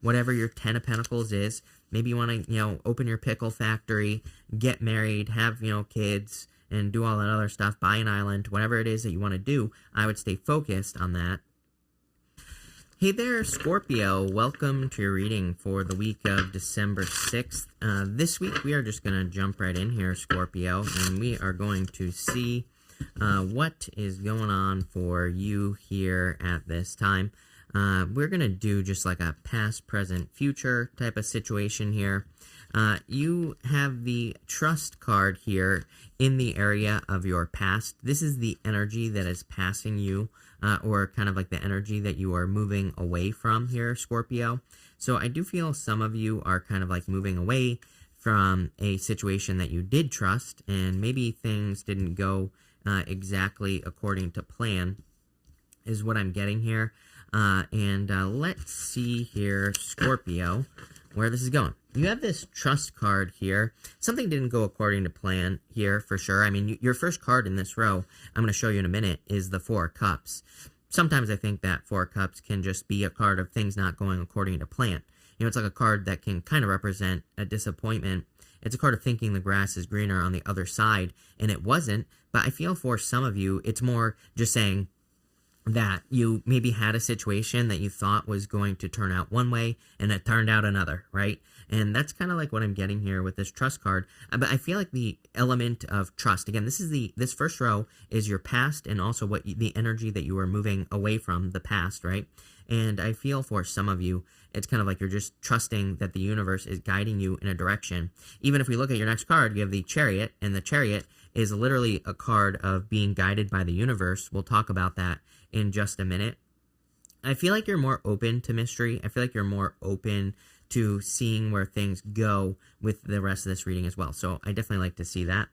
whatever your 10 of Pentacles is. Maybe you want to, open your pickle factory, get married, have, kids, and do all that other stuff, buy an island, whatever it is that you want to do. I would stay focused on that. Hey there, Scorpio. Welcome to your reading for the week of December 6th. This week, we are just going to jump right in here, Scorpio, and we are going to see what is going on for you here at this time. We're going to do just like a past, present, future type of situation here. You have the trust card here in the area of your past. This is the energy that is passing you, or kind of like the energy that you are moving away from here, Scorpio. So I do feel some of you are kind of like moving away from a situation that you did trust, and maybe things didn't go exactly according to plan, is what I'm getting here. Let's see here, Scorpio, where this is going. You have this trust card here. Something didn't go according to plan here, for sure. I mean, your first card in this row, I'm going to show you in a minute, is the Four of Cups. Sometimes I think that Four of Cups can just be a card of things not going according to plan. It's like a card that can kind of represent a disappointment. It's a card of thinking the grass is greener on the other side, and it wasn't. But I feel for some of you, it's more just saying that you maybe had a situation that you thought was going to turn out one way, and it turned out another, right? And that's kind of like what I'm getting here with this trust card. But I feel like the element of trust, again, this first row is your past, and also the energy that you are moving away from the past, right? And I feel for some of you, it's kind of like you're just trusting that the universe is guiding you in a direction. Even if we look at your next card, you have the Chariot, and the Chariot is literally a card of being guided by the universe. We'll talk about that in just a minute. I feel like you're more open to mystery. I feel like you're more open to seeing where things go with the rest of this reading as well. So I definitely like to see that.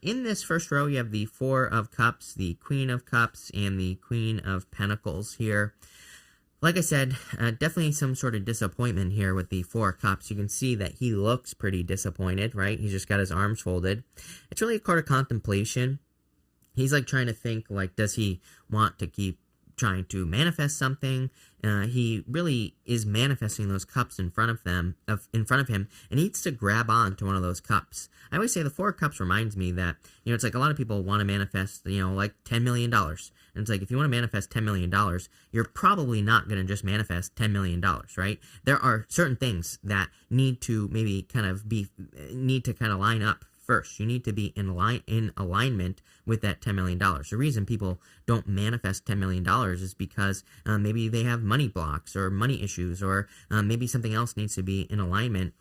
In this first row, you have the Four of Cups, the Queen of Cups, and the Queen of Pentacles here. Like I said, definitely some sort of disappointment here with the Four of Cups. You can see that he looks pretty disappointed, right? He's just got his arms folded. It's really a card of contemplation. He's like trying to think, like, does he want to keep trying to manifest something? He really is manifesting those cups in front of him, and he needs to grab on to one of those cups. I always say the Four of Cups reminds me that, it's like a lot of people want to manifest, like $10 million. And it's like, if you want to manifest $10 million, you're probably not going to just manifest $10 million, right? There are certain things that need to line up first. You need to be in alignment with that $10 million. The reason people don't manifest $10 million is because maybe they have money blocks or money issues, or maybe something else needs to be in alignment.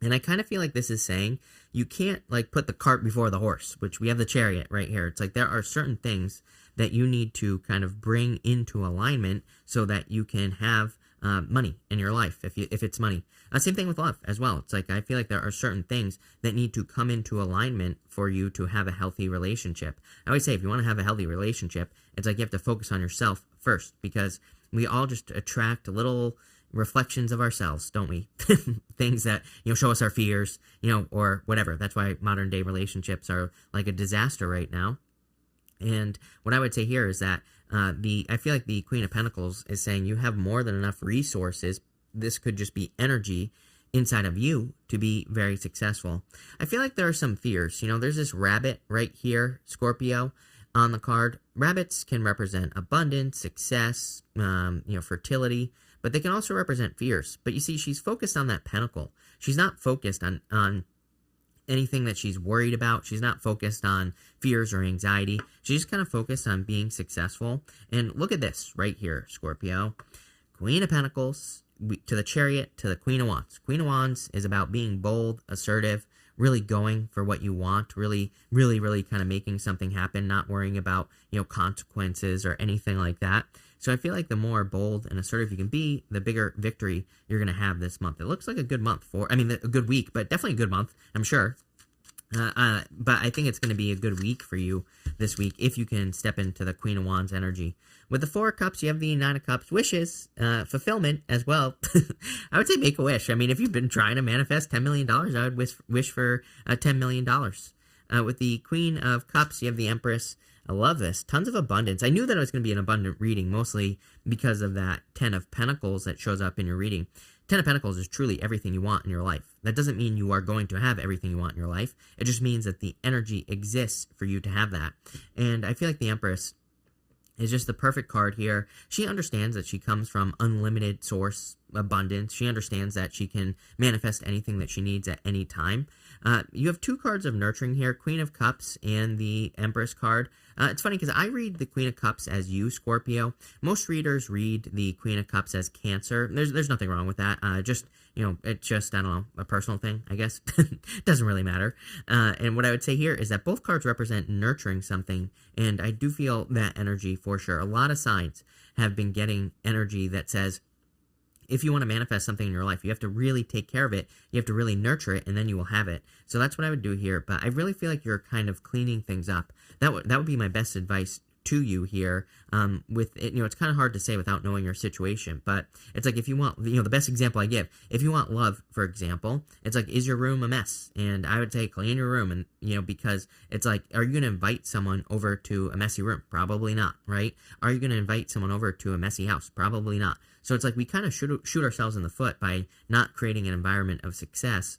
And I kind of feel like this is saying you can't like put the cart before the horse, which we have the Chariot right here. It's like there are certain things that you need to kind of bring into alignment so that you can have money in your life, if it's money. Same thing with love as well. It's like I feel like there are certain things that need to come into alignment for you to have a healthy relationship. I always say if you want to have a healthy relationship, it's like you have to focus on yourself first, because we all just attract little reflections of ourselves, don't we? Things that, show us our fears, or whatever. That's why modern day relationships are like a disaster right now. And what I would say here is that I feel like the Queen of Pentacles is saying you have more than enough resources. This could just be energy inside of you to be very successful. I feel like there are some fears. There's this rabbit right here, Scorpio, on the card. Rabbits can represent abundance, success, fertility, but they can also represent fears. But you see, she's focused on that pentacle. She's not focused on anything that she's worried about. She's not focused on fears or anxiety. She's just kind of focused on being successful. And look at this right here, Scorpio. Queen of Pentacles to the Chariot to the Queen of Wands. Queen of Wands is about being bold, assertive, really going for what you want, really kind of making something happen, not worrying about, consequences or anything like that. So I feel like the more bold and assertive you can be, the bigger victory you're going to have this month. It looks like a good month a good week, but definitely a good month, I'm sure. But I think it's going to be a good week for you this week if you can step into the Queen of Wands energy. With the Four of Cups, you have the Nine of Cups, wishes, fulfillment as well. I would say make a wish. I mean, if you've been trying to manifest $10 million, I would wish for $10 million. With the Queen of Cups, you have the Empress. I love this. Tons of abundance. I knew that it was going to be an abundant reading, mostly because of that 10 of Pentacles that shows up in your reading. 10 of Pentacles is truly everything you want in your life. That doesn't mean you are going to have everything you want in your life. It just means that the energy exists for you to have that. And I feel like the Empress is just the perfect card here. She understands that she comes from unlimited source abundance. She understands that she can manifest anything that she needs at any time. You have 2 cards of nurturing here, Queen of Cups and the Empress card. It's funny because I read the Queen of Cups as you, Scorpio. Most readers read the Queen of Cups as Cancer. There's nothing wrong with that. It's just, I don't know, a personal thing, I guess. Doesn't really matter. And what I would say here is that both cards represent nurturing something, and I do feel that energy for sure. A lot of signs have been getting energy that says, if you want to manifest something in your life, you have to really take care of it. You have to really nurture it, and then you will have it. So that's what I would do here. But I really feel like you're kind of cleaning things up. That would be my best advice to you here. With it, it's kind of hard to say without knowing your situation. But it's like, if you want, the best example I give, if you want love, for example, it's like, is your room a mess? And I would say clean your room, and because it's like, are you going to invite someone over to a messy room? Probably not, right? Are you going to invite someone over to a messy house? Probably not. So it's like we kind of shoot ourselves in the foot by not creating an environment of success.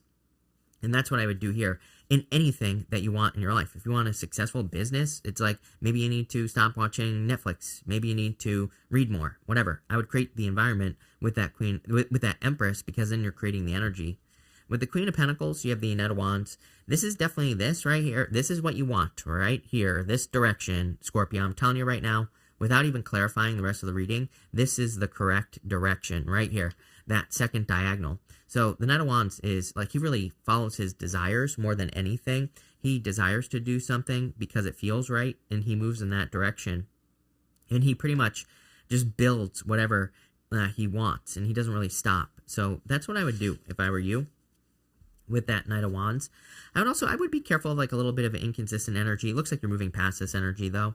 And that's what I would do here in anything that you want in your life. If you want a successful business, it's like, maybe you need to stop watching Netflix. Maybe you need to read more, whatever. I would create the environment with that queen, with that Empress, because then you're creating the energy. With the Queen of Pentacles, you have the Knight of Wands. This is definitely this right here. This is what you want right here, this direction, Scorpio. I'm telling you right now, without even clarifying the rest of the reading, this is the correct direction right here, that second diagonal. So the Knight of Wands is like, he really follows his desires more than anything. He desires to do something because it feels right, and he moves in that direction. And he pretty much just builds whatever he wants, and he doesn't really stop. So that's what I would do if I were you with that Knight of Wands. I would be careful of like a little bit of inconsistent energy. It looks like you're moving past this energy though.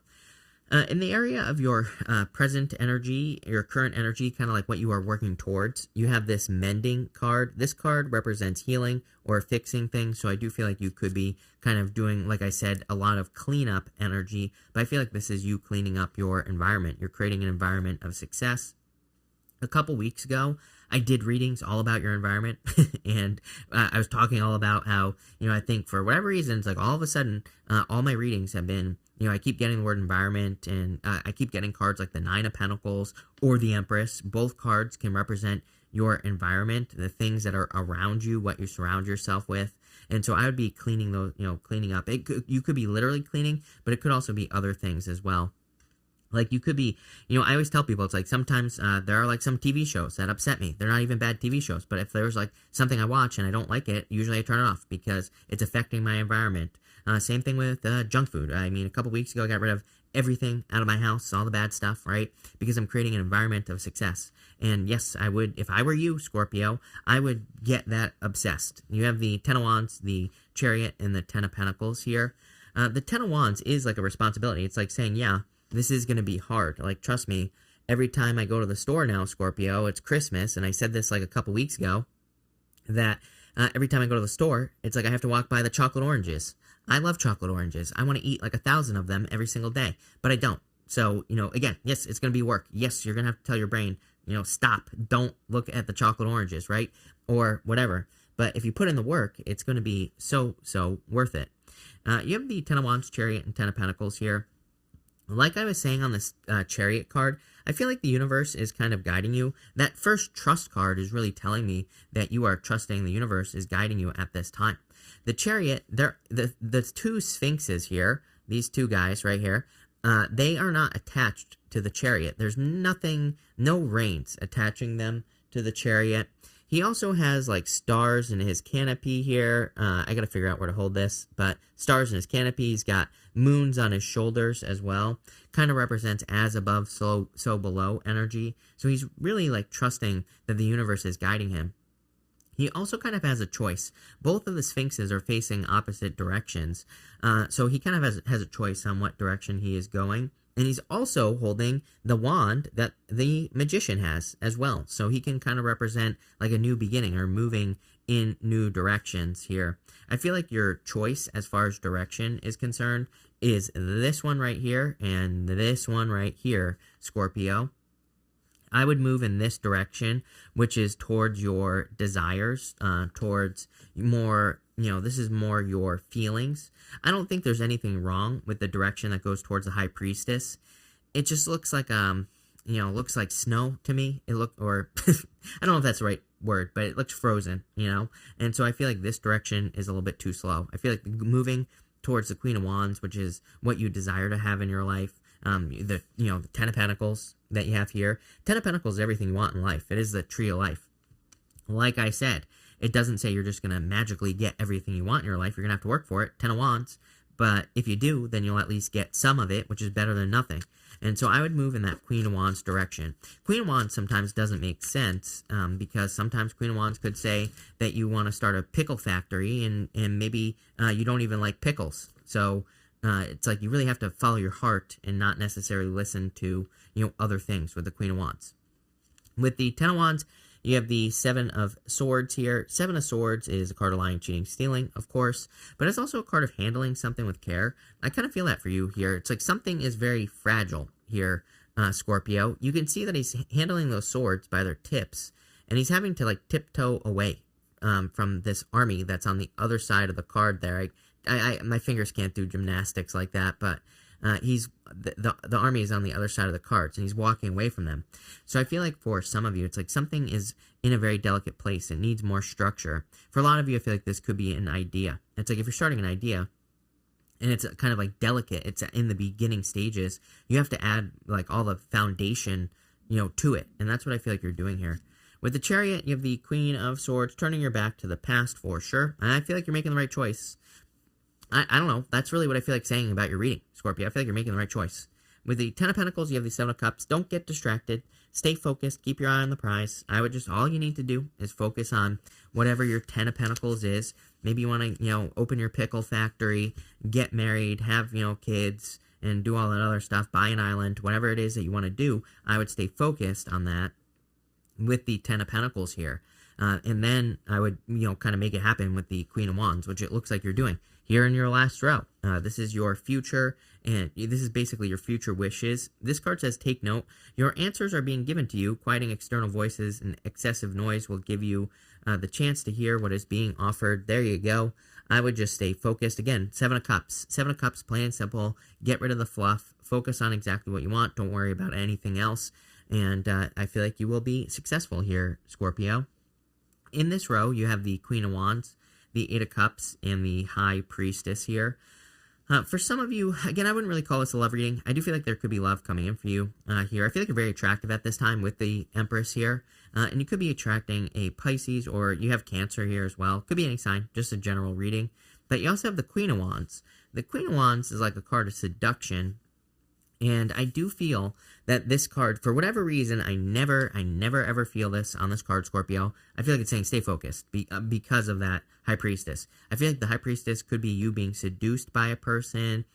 In the area of your present energy, your current energy, kind of like what you are working towards, you have this mending card. This card represents healing or fixing things, so I do feel like you could be kind of doing, like I said, a lot of cleanup energy, but I feel like this is you cleaning up your environment. You're creating an environment of success. A couple weeks ago, I did readings all about your environment, and I was talking all about how, I think for whatever reason, it's like all of a sudden, all my readings have been, I keep getting the word environment, and I keep getting cards like the Nine of Pentacles or the Empress. Both cards can represent your environment, the things that are around you, what you surround yourself with. And so I would be cleaning those, cleaning up. You could be literally cleaning, but it could also be other things as well. Like you could be, I always tell people, it's like sometimes there are like some TV shows that upset me. They're not even bad TV shows, but if there's like something I watch and I don't like it, usually I turn it off because it's affecting my environment. Same thing with junk food. I mean, a couple weeks ago, I got rid of everything out of my house, all the bad stuff, right? Because I'm creating an environment of success. And yes, I would, if I were you, Scorpio, I would get that obsessed. You have the Ten of Wands, the Chariot, and the Ten of Pentacles here. The Ten of Wands is like a responsibility. It's like saying, yeah, this is going to be hard. Like, trust me, every time I go to the store now, Scorpio, it's Christmas, and I said this like a couple weeks ago, that every time I go to the store, it's like I have to walk by the chocolate oranges. I love chocolate oranges. I want to eat like 1,000 of them every single day, but I don't. So, again, yes, it's going to be work. Yes, you're going to have to tell your brain, stop. Don't look at the chocolate oranges, right? Or whatever. But if you put in the work, it's going to be so worth it. You have the Ten of Wands, Chariot, and Ten of Pentacles here. Like I was saying on this Chariot card, I feel like the universe is kind of guiding you. That first Trust card is really telling me that you are trusting the universe is guiding you at this time. The Chariot, the two Sphinxes here, these two guys right here, they are not attached to the Chariot. There's no reins attaching them to the Chariot. He also has like stars in his canopy here. I got to figure out where to hold this, but stars in his canopy. He's got moons on his shoulders as well. Kind of represents as above, so below energy. So he's really like trusting that the universe is guiding him. He also kind of has a choice. Both of the Sphinxes are facing opposite directions. So he kind of has a choice on what direction he is going. And he's also holding the wand that the magician has as well. So he can kind of represent like a new beginning or moving in new directions here. I feel like your choice as far as direction is concerned is this one right here and this one right here, Scorpio. I would move in this direction, which is towards your desires, towards more, this is more your feelings. I don't think there's anything wrong with the direction that goes towards the High Priestess. It just looks like, looks like snow to me. I don't know if that's the right word, but it looks frozen, And so I feel like this direction is a little bit too slow. I feel like moving towards the Queen of Wands, which is what you desire to have in your life, the Ten of Pentacles that you have here. Ten of Pentacles is everything you want in life. It is the tree of life. Like I said, it doesn't say you're just going to magically get everything you want in your life. You're going to have to work for it. Ten of Wands. But if you do, then you'll at least get some of it, which is better than nothing. And so I would move in that Queen of Wands direction. Queen of Wands sometimes doesn't make sense because sometimes Queen of Wands could say that you want to start a pickle factory and maybe you don't even like pickles. So it's like you really have to follow your heart and not necessarily listen to, other things with the Queen of Wands. With the Ten of Wands, you have the Seven of Swords here. Seven of Swords is a card of lying, cheating, stealing, of course, but it's also a card of handling something with care. I kind of feel that for you here. It's like something is very fragile here, Scorpio. You can see that he's handling those swords by their tips, and he's having to like tiptoe away from this army that's on the other side of the card there. My fingers can't do gymnastics like that, but the army is on the other side of the cards, and he's walking away from them. So I feel like for some of you, it's like something is in a very delicate place. It needs more structure. For a lot of you, I feel like this could be an idea. It's like if you're starting an idea, and it's kind of like delicate, it's in the beginning stages, you have to add like all the foundation, to it. And that's what I feel like you're doing here. With the Chariot, you have the Queen of Swords, turning your back to the past for sure. And I feel like you're making the right choice. I don't know. That's really what I feel like saying about your reading, Scorpio. I feel like you're making the right choice. With the Ten of Pentacles, you have the Seven of Cups. Don't get distracted. Stay focused. Keep your eye on the prize. All you need to do is focus on whatever your Ten of Pentacles is. Maybe you want to, open your pickle factory, get married, have, kids, and do all that other stuff, buy an island, whatever it is that you want to do. I would stay focused on that with the Ten of Pentacles here. And then I would, kind of make it happen with the Queen of Wands, which it looks like you're doing here in your last row. This is your future, and this is basically your future wishes. This card says, take note. Your answers are being given to you. Quieting external voices and excessive noise will give you the chance to hear what is being offered. There you go. I would just stay focused. Again, Seven of Cups. Seven of Cups, plain and simple. Get rid of the fluff. Focus on exactly what you want. Don't worry about anything else. And I feel like you will be successful here, Scorpio. In this row, you have the Queen of Wands, the Eight of Cups, and the High Priestess here. For some of you, again, I wouldn't really call this a love reading. I do feel like there could be love coming in for you here. I feel like you're very attractive at this time with the Empress here. And you could be attracting a Pisces, or you have Cancer here as well. Could be any sign, just a general reading. But you also have the Queen of Wands. The Queen of Wands is like a card of seduction. And I do feel that this card, for whatever reason, I never ever feel this on this card, Scorpio. I feel like it's saying stay focused because of that High Priestess. I feel like the High Priestess could be you being seduced by a person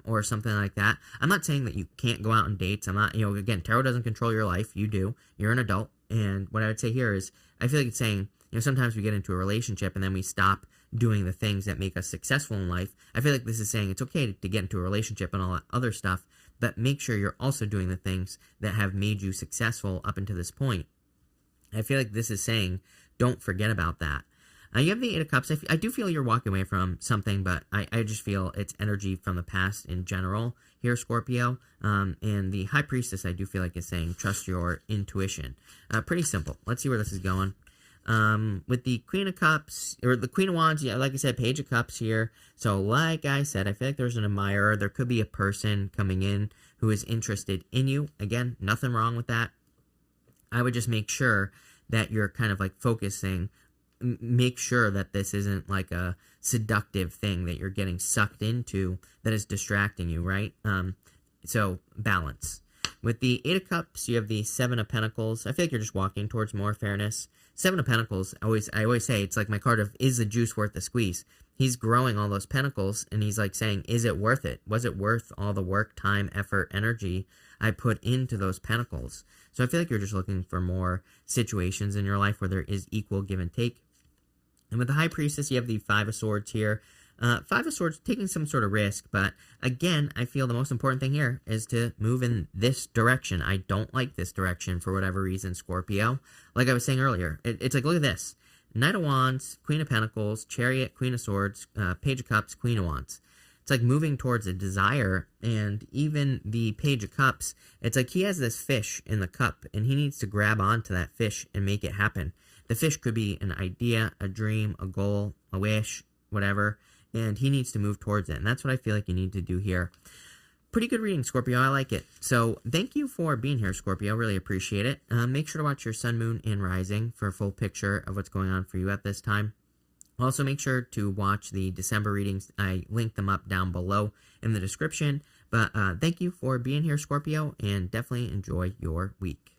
or something like that. I'm not saying that you can't go out on dates. I'm not, again, tarot doesn't control your life. You do. You're an adult. And what I would say here is I feel like it's saying, sometimes we get into a relationship and then we stop doing the things that make us successful in life. I feel like this is saying it's okay to get into a relationship and all that other stuff, but make sure you're also doing the things that have made you successful up until this point. I feel like this is saying, don't forget about that. You have the Eight of Cups. I do feel you're walking away from something, but I just feel it's energy from the past in general here, Scorpio. And the High Priestess, I do feel like is saying, trust your intuition. Pretty simple. Let's see where this is going. With the Queen of Cups, or the Queen of Wands, yeah, like I said, Page of Cups here. So like I said, I feel like there's an admirer. There could be a person coming in who is interested in you. Again, nothing wrong with that. I would just make sure that you're kind of like focusing, make sure that this isn't like a seductive thing that you're getting sucked into that is distracting you, right? So balance. With the Eight of Cups, you have the Seven of Pentacles. I feel like you're just walking towards more fairness. Seven of Pentacles, I always say, it's like my card of, is the juice worth the squeeze? he's growing all those pentacles, and he's like saying, is it worth it? Was it worth all the work, time, effort, energy I put into those pentacles? So I feel like you're just looking for more situations in your life where there is equal give and take. And with the High Priestess, you have the Five of Swords here. Five of Swords, taking some sort of risk, but again, I feel the most important thing here is to move in this direction. I don't like this direction for whatever reason, Scorpio. Like I was saying earlier, it's like, look at this. Knight of Wands, Queen of Pentacles, Chariot, Queen of Swords, Page of Cups, Queen of Wands. It's like moving towards a desire, and even the Page of Cups, it's like he has this fish in the cup, and he needs to grab onto that fish and make it happen. The fish could be an idea, a dream, a goal, a wish, whatever, and he needs to move towards it, and that's what I feel like you need to do here. Pretty good reading, Scorpio. I like it. So thank you for being here, Scorpio. Really appreciate it. Make sure to watch your sun, moon, and rising for a full picture of what's going on for you at this time. Also, make sure to watch the December readings. I linked them up down below in the description. But thank you for being here, Scorpio, and definitely enjoy your week.